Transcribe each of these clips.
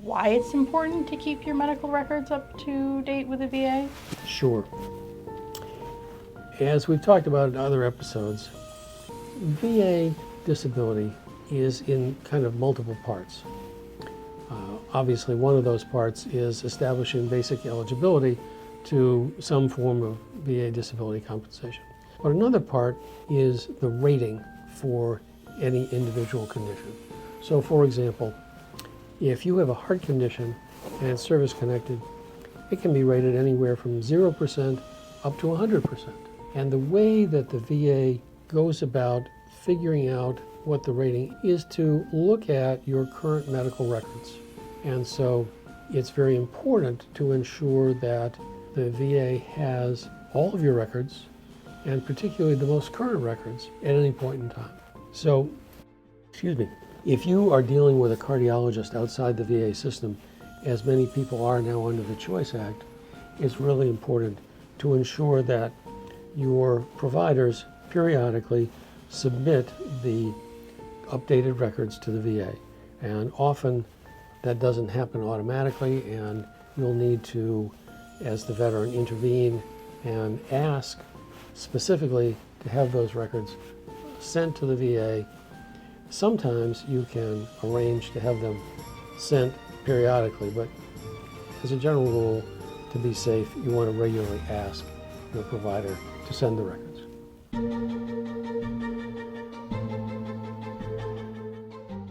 why it's important to keep your medical records up to date with the VA? Sure. As we've talked about in other episodes, VA disability is in kind of multiple parts. Obviously, one of those parts is establishing basic eligibility to some form of VA disability compensation. But another part is the rating for any individual condition. So, for example, if you have a heart condition and it's service-connected, it can be rated anywhere from 0% up to 100%. And the way that the VA goes about figuring out what the rating is to look at your current medical records. And so it's very important to ensure that the VA has all of your records, and particularly the most current records, at any point in time. So, if you are dealing with a cardiologist outside the VA system, as many people are now under the Choice Act, it's really important to ensure that your providers periodically submit the updated records to the VA. And often that doesn't happen automatically, and you'll need to, as the veteran, intervene and ask specifically to have those records sent to the VA. Sometimes you can arrange to have them sent periodically, but as a general rule, to be safe, you want to regularly ask your provider to send the records.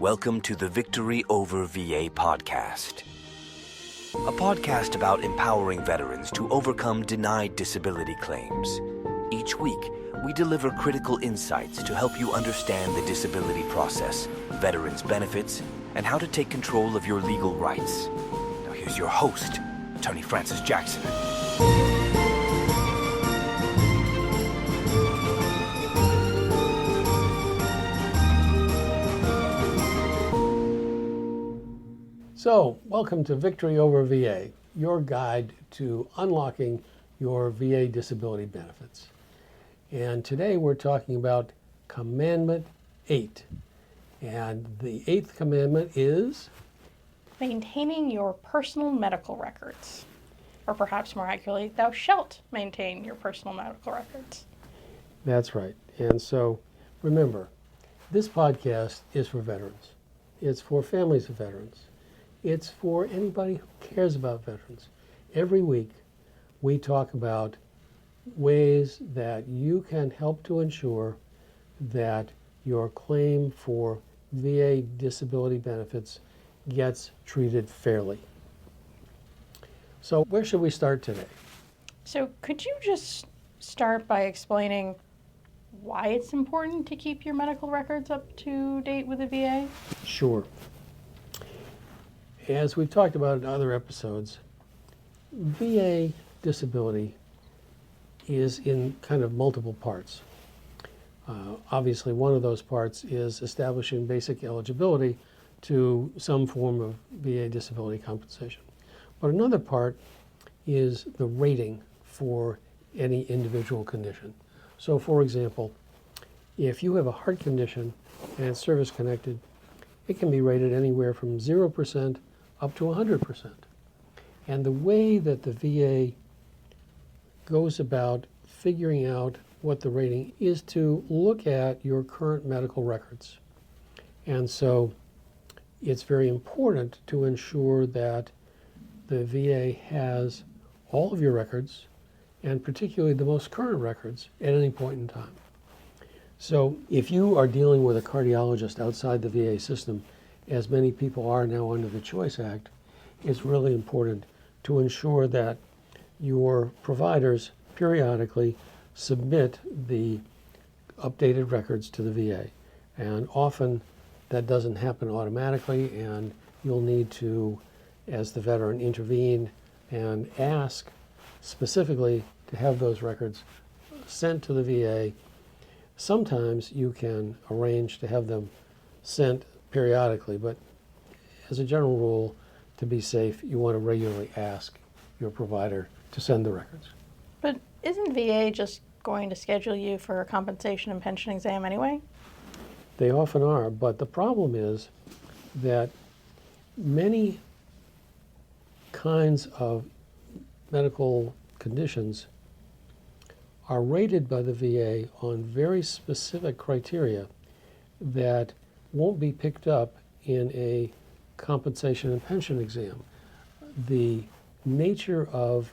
Welcome to the Victory Over VA podcast, a podcast about empowering veterans to overcome denied disability claims. Each week, we deliver critical insights to help you understand the disability process, veterans' benefits, and how to take control of your legal rights. Now here's your host, Attorney Francis Jackson. So, welcome to Victory Over VA, your guide to unlocking your VA disability benefits. And today we're talking about Commandment 8. And the 8th commandment is? Maintaining your personal medical records. Or perhaps more accurately, thou shalt maintain your personal medical records. That's right. And so, remember, this podcast is for veterans. It's for families of veterans. It's for anybody who cares about veterans. Every week, we talk about ways that you can help to ensure that your claim for VA disability benefits gets treated fairly. So where should we start today? So could you just start by explaining why it's important to keep your medical records up to date with the VA? Sure. As we've talked about in other episodes, VA disability is in kind of multiple parts. Obviously, one of those parts is establishing basic eligibility to some form of VA disability compensation. But another part is the rating for any individual condition. So, for example, if you have a heart condition and it's service-connected, it can be rated anywhere from 0% up to 100%. And the way that the VA goes about figuring out what the rating is to look at your current medical records. And so it's very important to ensure that the VA has all of your records, and particularly the most current records, at any point in time. So if you are dealing with a cardiologist outside the VA system, as many people are now under the Choice Act, it's really important to ensure that your providers periodically submit the updated records to the VA. And often that doesn't happen automatically, and you'll need to, as the veteran, intervene and ask specifically to have those records sent to the VA. Sometimes you can arrange to have them sent periodically, but as a general rule, to be safe, you want to regularly ask your provider to send the records. But isn't VA just going to schedule you for a compensation and pension exam anyway? They often are, but the problem is that many kinds of medical conditions are rated by the VA on very specific criteria that won't be picked up in a compensation and pension exam. The nature of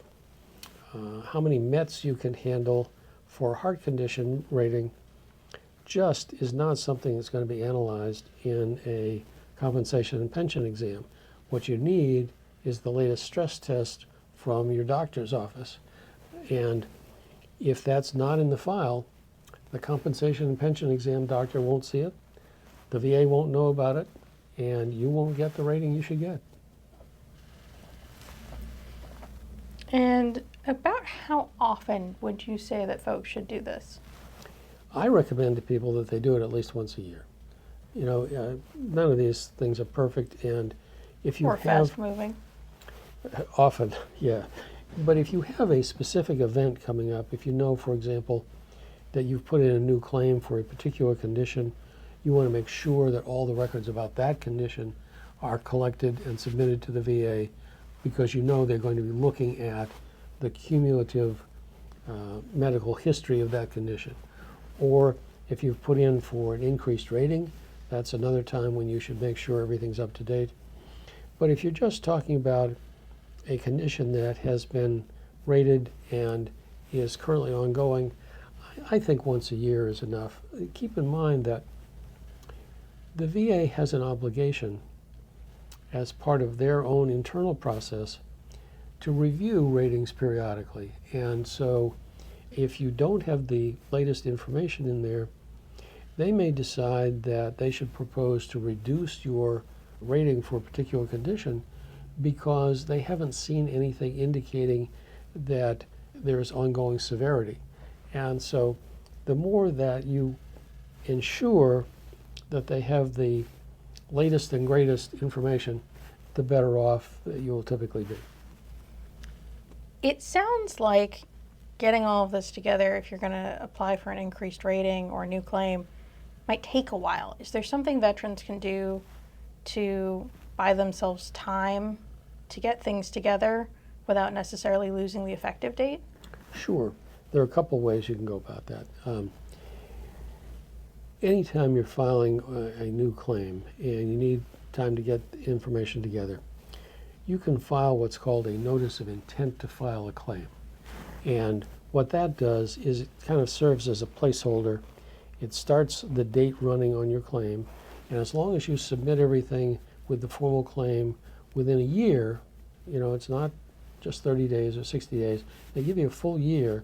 how many METs you can handle for a heart condition rating just is not something that's going to be analyzed in a compensation and pension exam. What you need is the latest stress test from your doctor's office. And if that's not in the file, the compensation and pension exam doctor won't see it, the VA won't know about it, and you won't get the rating you should get. And about how often would you say that folks should do this? I recommend to people that they do it at least once a year. You know, none of these things are perfect, and if you Or have fast moving? often, yeah. But if you have a specific event coming up, if you know, for example, that you've put in a new claim for a particular condition, you want to make sure that all the records about that condition are collected and submitted to the VA, because you know they're going to be looking at the cumulative medical history of that condition. Or if you've put in for an increased rating, that's another time when you should make sure everything's up to date. But if you're just talking about a condition that has been rated and is currently ongoing, I think once a year is enough. Keep in mind that the VA has an obligation as part of their own internal process to review ratings periodically. And so if you don't have the latest information in there, they may decide that they should propose to reduce your rating for a particular condition because they haven't seen anything indicating that there's ongoing severity. And so the more that you ensure that they have the latest and greatest information, the better off you'll typically be. It sounds like getting all of this together, if you're going to apply for an increased rating or a new claim, might take a while. Is there something veterans can do to buy themselves time to get things together without necessarily losing the effective date? Sure. There are a couple ways you can go about that. Anytime you're filing a new claim and you need time to get information together, you can file what's called a notice of intent to file a claim. And what that does is it kind of serves as a placeholder. It starts the date running on your claim, and as long as you submit everything with the formal claim within a year, you know, it's not just 30 days or 60 days, they give you a full year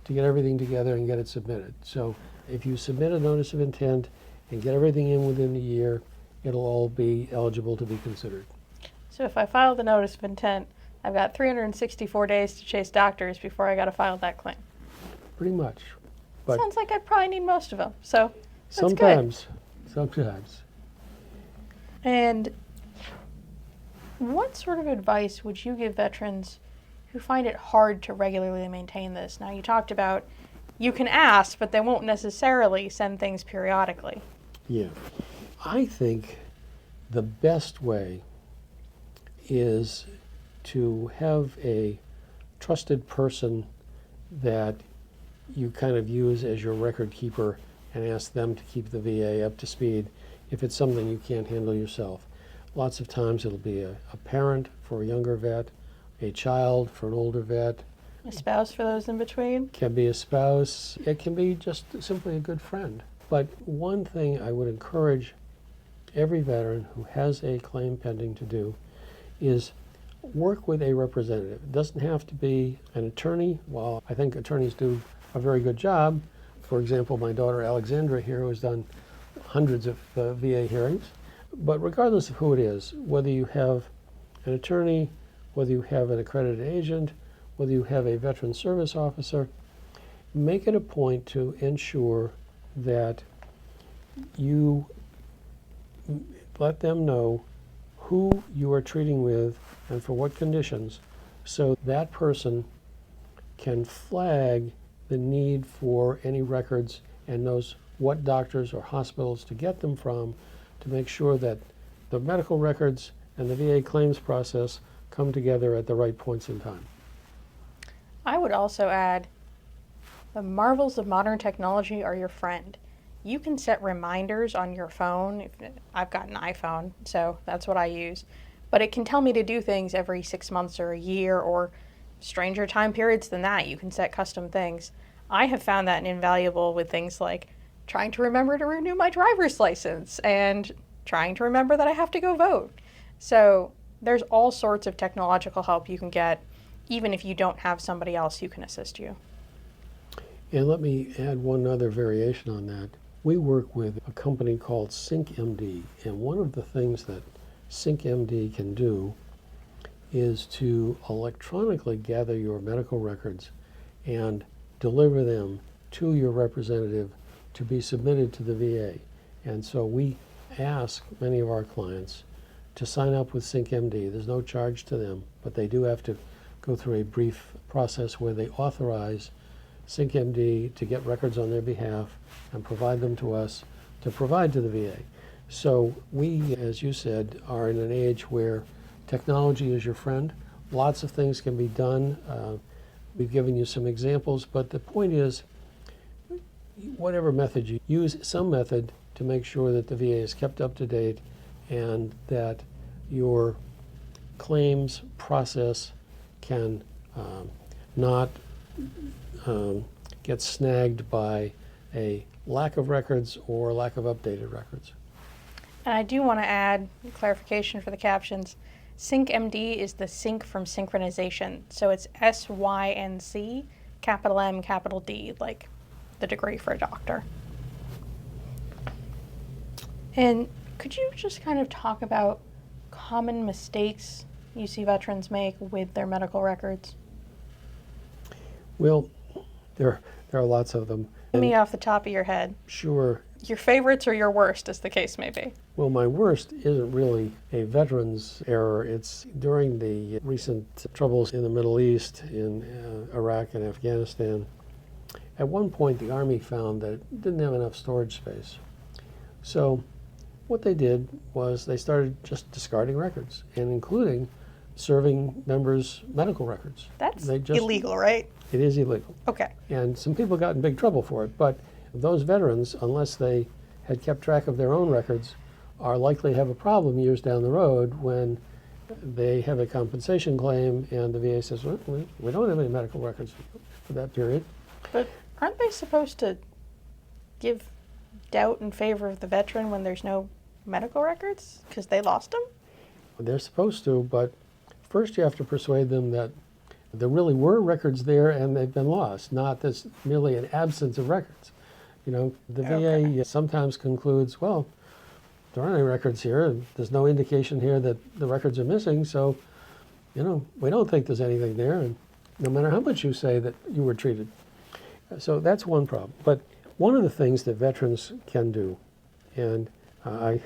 to get everything together and get it submitted. So if you submit a notice of intent and get everything in within a year, it'll all be eligible to be considered. So if I file the notice of intent, I've got 364 days to chase doctors before I got to file that claim. Pretty much. But sounds like I probably need most of them. So that's sometimes. And what sort of advice would you give veterans who find it hard to regularly maintain this? Now, you talked about you can ask, but they won't necessarily send things periodically. Yeah. I think the best way is to have a trusted person that you kind of use as your record keeper and ask them to keep the VA up to speed if it's something you can't handle yourself. Lots of times it'll be a parent for a younger vet, a child for an older vet. A spouse for those in between? Can be a spouse. It can be just simply a good friend. But one thing I would encourage every veteran who has a claim pending to do is work with a representative. It doesn't have to be an attorney. While I think attorneys do a very good job, for example, my daughter Alexandra here, who has done hundreds of VA hearings. But regardless of who it is, whether you have an attorney, whether you have an accredited agent, whether you have a veteran service officer, make it a point to ensure that you let them know who you are treating with and for what conditions, so that person can flag the need for any records and knows what doctors or hospitals to get them from to make sure that the medical records and the VA claims process come together at the right points in time. I would also add, the marvels of modern technology are your friend. You can set reminders on your phone. I've got an iPhone, so that's what I use. But it can tell me to do things every 6 months or a year, or stranger time periods than that. You can set custom things. I have found that invaluable with things like trying to remember to renew my driver's license and trying to remember that I have to go vote. So there's all sorts of technological help you can get, even if you don't have somebody else who can assist you. And let me add one other variation on that. We work with a company called SyncMD, and one of the things that SyncMD can do is to electronically gather your medical records and deliver them to your representative to be submitted to the VA. And so we ask many of our clients to sign up with SyncMD. There's no charge to them, but they do have to go through a brief process where they authorize SyncMD to get records on their behalf and provide them to us to provide to the VA. So we, as you said, are in an age where technology is your friend. Lots of things can be done. We've given you some examples, but the point is, whatever method you use, some method to make sure that the VA is kept up to date and that your claims process can not get snagged by a lack of records or lack of updated records. And I do want to add clarification for the captions. SyncMD is the sync from synchronization. So it's SYNC, capital M, capital D, like the degree for a doctor. And could you just kind of talk about common mistakes you see veterans make with their medical records? Well, there are lots of them. Me off the top of your head. Sure. Your favorites or your worst, as the case may be. Well, my worst isn't really a veteran's error. It's during the recent troubles in the Middle East, in Iraq and Afghanistan. At one point, the Army found that it didn't have enough storage space. So what they did was they started just discarding records, and including serving members' medical records. That's illegal, right? It is illegal. Okay. And some people got in big trouble for it, but those veterans, unless they had kept track of their own records, are likely to have a problem years down the road when they have a compensation claim and the VA says, well, we don't have any medical records for that period. But aren't they supposed to give doubt in favor of the veteran when there's no medical records because they lost them? They're supposed to, but first you have to persuade them that there really were records there and they've been lost, not this merely an absence of records. You know, the VA sometimes concludes, well, there aren't any records here, and there's no indication here that the records are missing, so, you know, we don't think there's anything there, and no matter how much you say that you were treated. So that's one problem. But one of the things that veterans can do, and I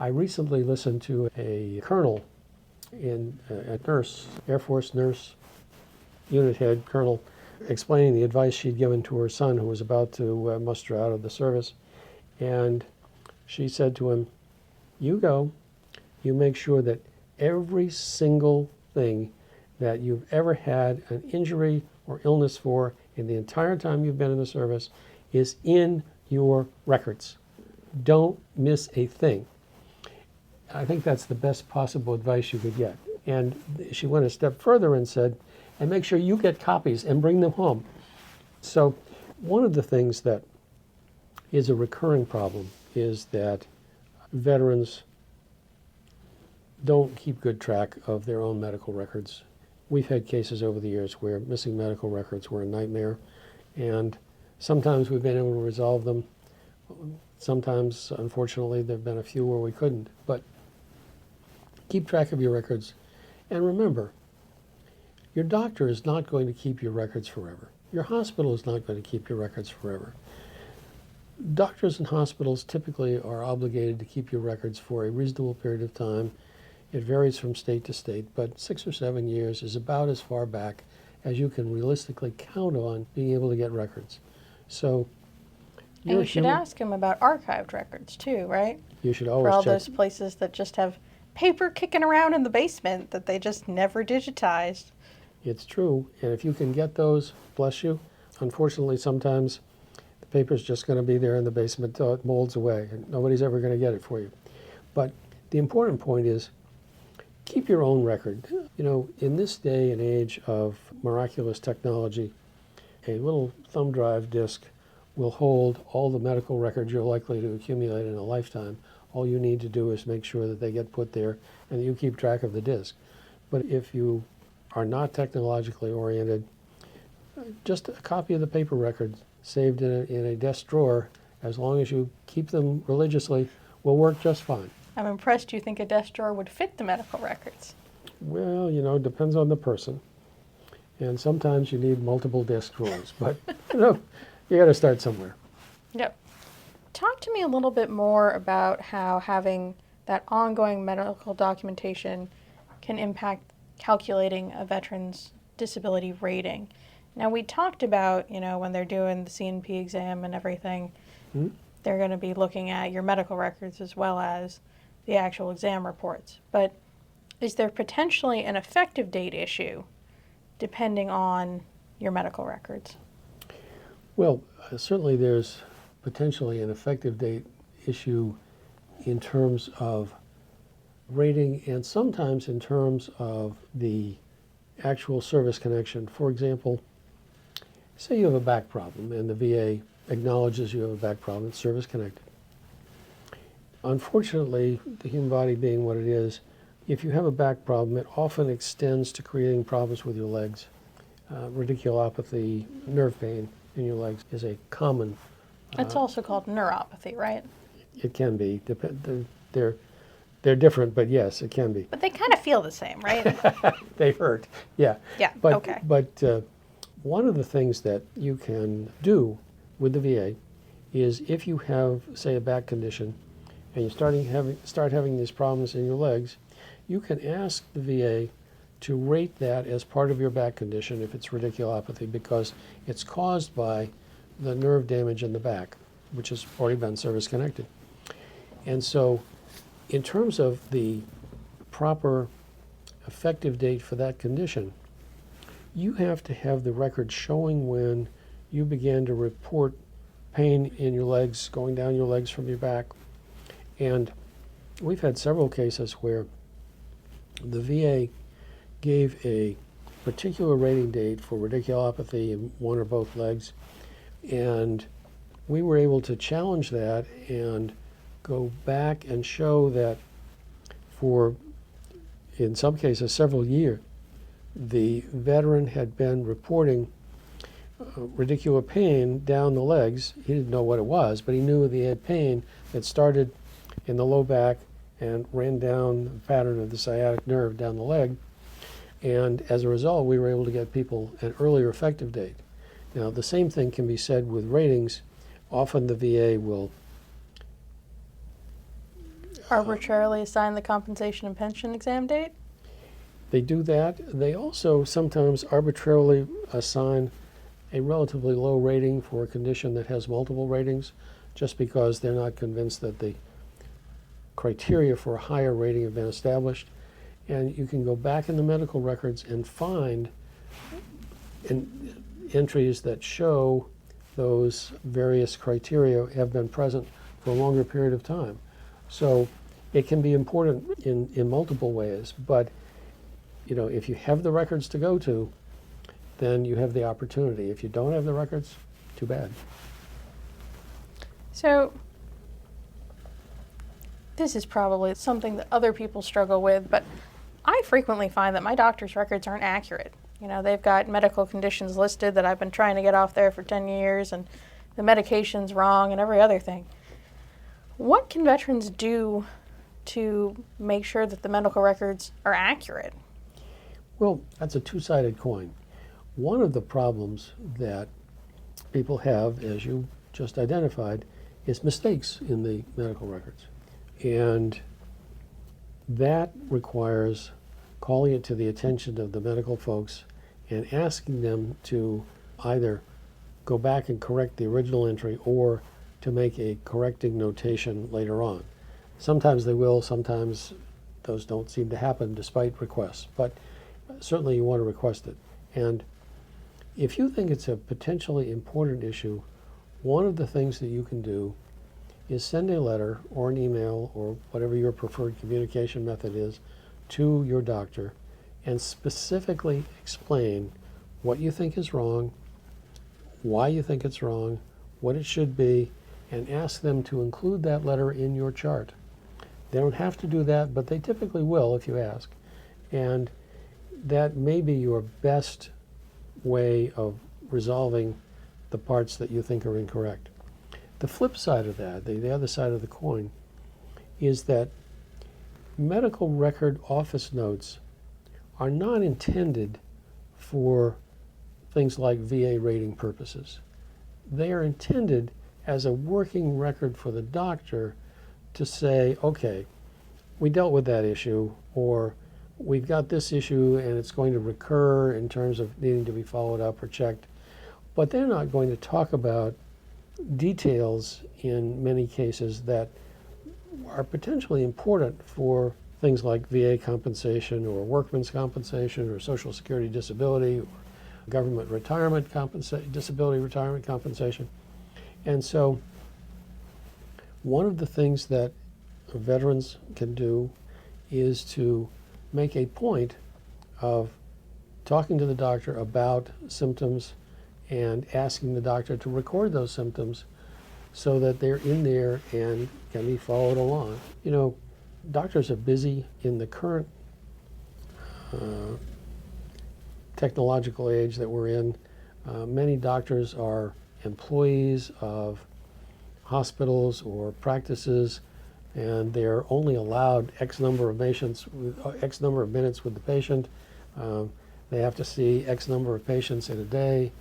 recently listened to a colonel a nurse, Air Force nurse, unit head colonel, explaining the advice she'd given to her son who was about to muster out of the service. And she said to him, you go, you make sure that every single thing that you've ever had an injury or illness for in the entire time you've been in the service is in your records. Don't miss a thing. I think that's the best possible advice you could get. And she went a step further and said, and make sure you get copies and bring them home. So one of the things that is a recurring problem is that veterans don't keep good track of their own medical records. We've had cases over the years where missing medical records were a nightmare, and sometimes we've been able to resolve them. Sometimes, unfortunately, there have been a few where we couldn't. But keep track of your records. And remember, your doctor is not going to keep your records forever. Your hospital is not going to keep your records forever. Doctors and hospitals typically are obligated to keep your records for a reasonable period of time. It varies from state to state, but 6 or 7 years is about as far back as you can realistically count on being able to get records. So, and you should ask them about archived records too, right? You should always for all check. those places that just have paper kicking around in the basement that they just never digitized. It's true, and if you can get those, bless you. Unfortunately, sometimes the paper's just going to be there in the basement till it molds away, and nobody's ever going to get it for you. But the important point is, keep your own record. You know, in this day and age of miraculous technology, a little thumb drive disk will hold all the medical records you're likely to accumulate in a lifetime. All you need to do is make sure that they get put there and that you keep track of the disk. But if you are not technologically oriented, just a copy of the paper records saved in a desk drawer, as long as you keep them religiously, will work just fine. I'm impressed you think a desk drawer would fit the medical records. Well, you know, it depends on the person. And sometimes you need multiple desk drawers, but you know, you got to start somewhere. Yep. Talk to me a little bit more about how having that ongoing medical documentation can impact calculating a veteran's disability rating. Now, we talked about, you know, when they're doing the C&P exam and everything, they're going to be looking at your medical records as well as the actual exam reports. But is there potentially an effective date issue depending on your medical records? Well, certainly there's potentially an effective date issue in terms of rating and sometimes in terms of the actual service connection. For example, say you have a back problem and the VA acknowledges you have a back problem, it's service connected. Unfortunately, the human body being what it is, if you have a back problem, it often extends to creating problems with your legs. Radiculopathy, nerve pain in your legs is a common. It's also called neuropathy, right? It can be. They're different, but yes, it can be. But they kind of feel the same, right? They hurt, yeah. Yeah, But, okay. But one of the things that you can do with the VA is if you have, say, a back condition and you start having these problems in your legs, you can ask the VA to rate that as part of your back condition if it's radiculopathy, because it's caused by the nerve damage in the back, which has already been service connected. And so in terms of the proper effective date for that condition, you have to have the record showing when you began to report pain in your legs, going down your legs from your back. And we've had several cases where the VA gave a particular rating date for radiculopathy in one or both legs, and we were able to challenge that and go back and show that for, in some cases, several years, the veteran had been reporting radicular pain down the legs. He didn't know what it was, but he knew that he had pain that started in the low back and ran down the pattern of the sciatic nerve down the leg. And as a result, we were able to get people an earlier effective date. Now, the same thing can be said with ratings. Often the VA will arbitrarily assign the compensation and pension exam date? They do that. They also sometimes arbitrarily assign a relatively low rating for a condition that has multiple ratings, just because they're not convinced that the criteria for a higher rating have been established. And you can go back in the medical records and find entries that show those various criteria have been present for a longer period of time. So it can be important in multiple ways, but you know, if you have the records to go to, then you have the opportunity. If you don't have the records, too bad. So this is probably something that other people struggle with, but I frequently find that my doctor's records aren't accurate. You know, they've got medical conditions listed that I've been trying to get off there for 10 years, and the medication's wrong and every other thing. What can veterans do to make sure that the medical records are accurate? Well, that's a two-sided coin. One of the problems that people have, as you just identified, is mistakes in the medical records. And that requires calling it to the attention of the medical folks and asking them to either go back and correct the original entry or to make a correcting notation later on. Sometimes they will, sometimes those don't seem to happen despite requests, but certainly you want to request it. And if you think it's a potentially important issue, one of the things that you can do is send a letter or an email or whatever your preferred communication method is to your doctor and specifically explain what you think is wrong, why you think it's wrong, what it should be, and ask them to include that letter in your chart. They don't have to do that, but they typically will if you ask. And that may be your best way of resolving the parts that you think are incorrect. The flip side of that, the other side of the coin, is that medical record office notes are not intended for things like VA rating purposes. They are intended as a working record for the doctor to say, okay, we dealt with that issue, or we've got this issue and it's going to recur in terms of needing to be followed up or checked. But they're not going to talk about details in many cases that are potentially important for things like VA compensation or workman's compensation or Social Security disability or government retirement disability retirement compensation. And so one of the things that veterans can do is to make a point of talking to the doctor about symptoms and asking the doctor to record those symptoms so that they're in there and can be followed along. You know, doctors are busy in the current technological age that we're in. Many doctors are employees of hospitals or practices, and they're only allowed X number of minutes with the patient. They have to see X number of patients in a day.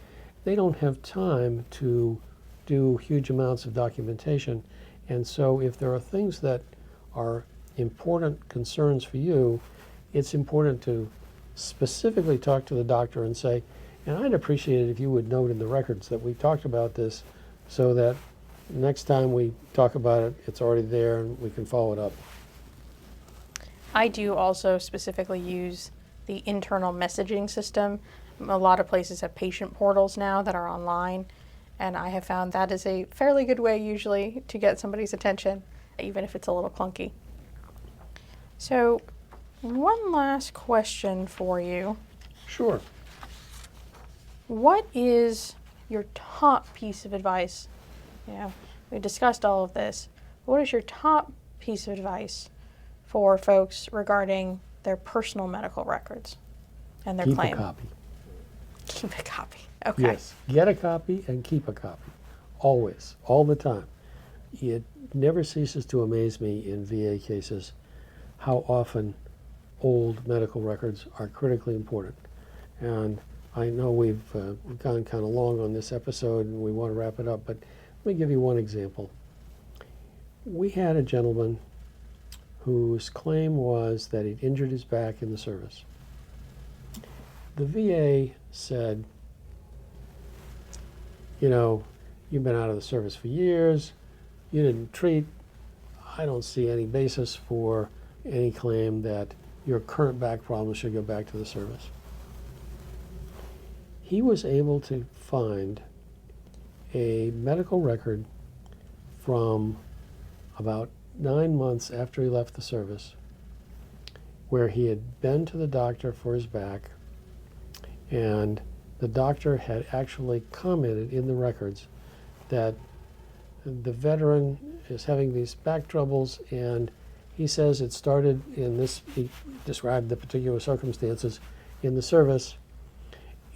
They don't have time to do huge amounts of documentation. And so if there are things that are important concerns for you, it's important to specifically talk to the doctor and say, and I'd appreciate it if you would note in the records that we talked about this so that next time we talk about it, it's already there and we can follow it up. I do also specifically use the internal messaging system. A lot of places have patient portals now that are online, and I have found that is a fairly good way usually to get somebody's attention, even if it's a little clunky. So, one last question for you. Sure. What is your top piece of advice? You know, we discussed all of this. What is your top piece of advice for folks regarding their personal medical records and their claim? Keep a copy. Keep a copy. Okay. Yes. Get a copy and keep a copy. Always. All the time. It never ceases to amaze me in VA cases how often old medical records are critically important. And I know we've gone kind of long on this episode and we want to wrap it up, but let me give you one example. We had a gentleman whose claim was that he'd injured his back in the service. The VA said, you know, you've been out of the service for years, you didn't treat, I don't see any basis for any claim that your current back problem should go back to the service. He was able to find a medical record from about 9 months after he left the service where he had been to the doctor for his back, and the doctor had actually commented in the records that the veteran is having these back troubles, and he says it started in this, he described the particular circumstances in the service,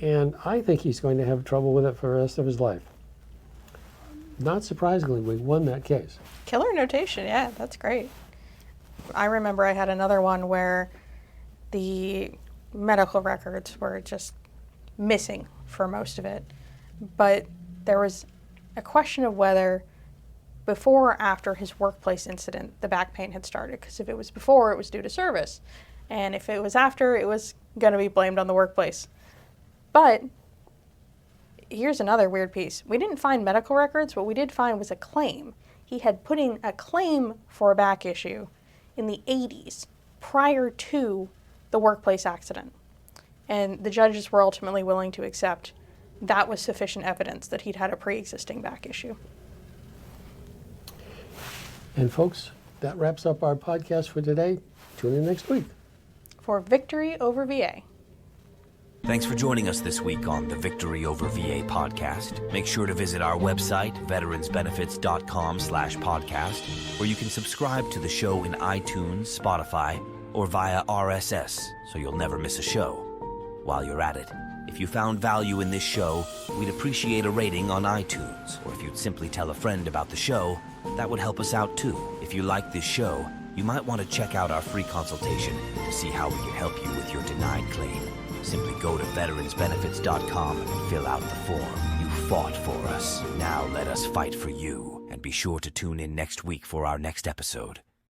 and I think he's going to have trouble with it for the rest of his life. Not surprisingly, we won that case. Killer notation, yeah, that's great. I remember I had another one where the medical records were just missing for most of it, but there was a question of whether before or after his workplace incident the back pain had started, because if it was before, it was due to service, and if it was after, it was going to be blamed on the workplace. But here's another weird piece. We didn't find medical records. What we did find was a claim. He had put in a claim for a back issue in the 80s, prior to the workplace accident. And the judges were ultimately willing to accept that was sufficient evidence that he'd had a pre-existing back issue. And folks, that wraps up our podcast for today. Tune in next week. For Victory Over VA. Thanks for joining us this week on the Victory Over VA podcast. Make sure to visit our website, veteransbenefits.com/podcast, where you can subscribe to the show in iTunes, Spotify, or via RSS, so you'll never miss a show. While you're at it, if you found value in this show, we'd appreciate a rating on iTunes, or if you'd simply tell a friend about the show, that would help us out too. If you like this show, you might want to check out our free consultation to see how we can help you with your denied claim. Simply go to veteransbenefits.com and fill out the form. You fought for us. Now let us fight for you. And be sure to tune in next week for our next episode.